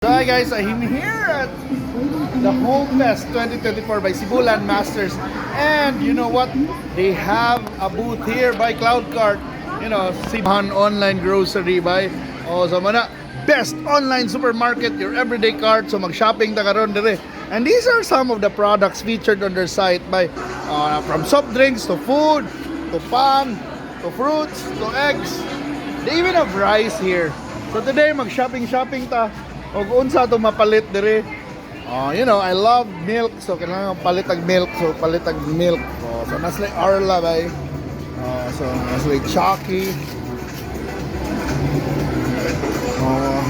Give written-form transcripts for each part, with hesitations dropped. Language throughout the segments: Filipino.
So hi guys, I'm here at the Home Fest 2024 by Cebulan Masters, and you know what? They have a booth here by CloudCart. You know, Cebuan online grocery by so mana best online supermarket, your everyday cart. So mag-shopping ta karon dire. And these are some of the products featured on their site by from soft drinks to food to pan to fruits to eggs. They even have rice here. So today mag-shopping ta. O unsa to mapalit dire. You know, I love milk, so kailangan palit ag milk. So palit ag milk. So naslay Arla bay. So naslay Chucky.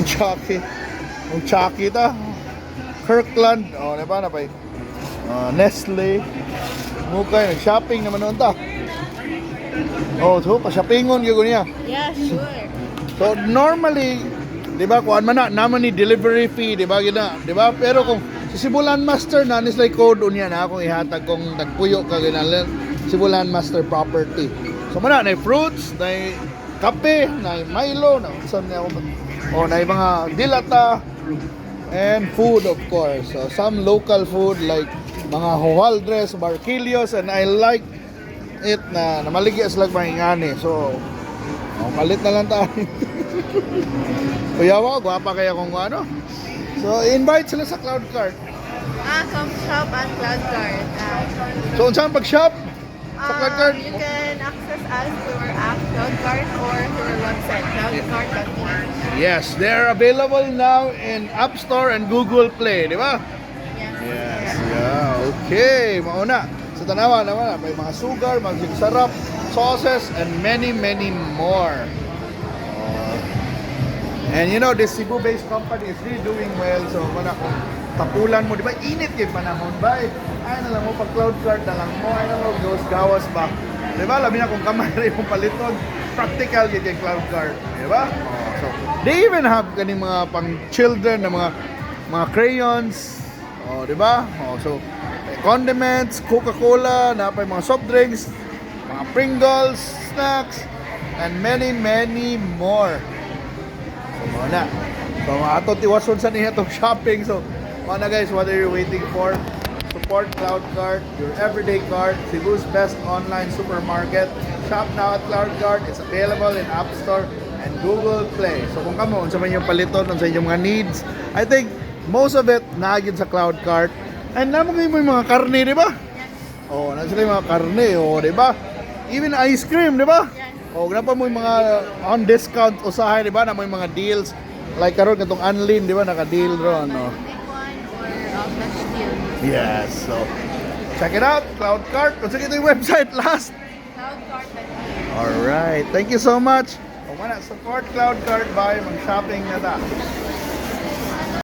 Chucky. Ang Chucky ta. Kirkland. Diba na pa? Nestle. Mukay nag-shopping naman noon ta. So pa-shoppingon gyud niya. Yeah, sure. So normally, 'di ba, kuan man na naman ni delivery fee, 'di ba gina, 'di ba? Pero kung si Cebulan Master na ni slay code unya na akong ihatag kung nagpuyo ka ginalan Cebulan Master property. So man na fruits, na kape, na Milo, na unsa na ako na mga dilata and food of course. So some local food like mga hojaldres, barquillos, and I like it na namaligya sila mahingani. So palit na lang tayo. Kuya mo, gwapa kaya kung ano. So, invite sila sa CloudCart. Come shop at CloudCart. So, saan pag-shop? Sa CloudCart? You can access us through our app, CloudCart, or through our website, cloudcart.com. Yes, they're available now in App Store and Google Play, di ba? Yes. Yeah, okay. Mauna. Sa tanawa naman, may mga sugar, mga sarap, sauces, and many, many more. And you know, this Cebu-based company is really doing well. So, mana kung tapulan mo, di ba? Init yung panahon ba? Ay na lang mo, pag CloudCart na lang mo, ay na lang, gawas ba? Di ba? Labi na kung kamay rin yung paliton, practical yung CloudCart. Di ba? So, they even have kaning mga pang-children na mga crayons. Di ba? So, condiments, Coca-Cola, na pa yung mga soft drinks, mga Pringles, snacks, and many, many more. So, na. So, ato tiwason sa niya itong shopping. So, mga guys, what are you waiting for? Support CloudCart, your everyday cart, Cebu's best online supermarket. Shop now at CloudCart. It's available in App Store and Google Play. So, kung kamo, unsa man yung paliton, unsa yung mga needs, I think most of it naagid sa CloudCart. And naman kayo yung mga karne, di ba? Nasa yung mga karne, di ba? Even ice cream, di ba? Ganapa mo yung mga on discount usahay, di ba? Na mo yung mga deals. Like karon katong Anlin, di ba? Naka-deal ron, no? Big one or flash deal. Yes, so check it out, CloudCart. Kung sige ito yung website last. Cloudcart.com. Alright, thank you so much. Kung mana, support CloudCart by mag-shopping na ta.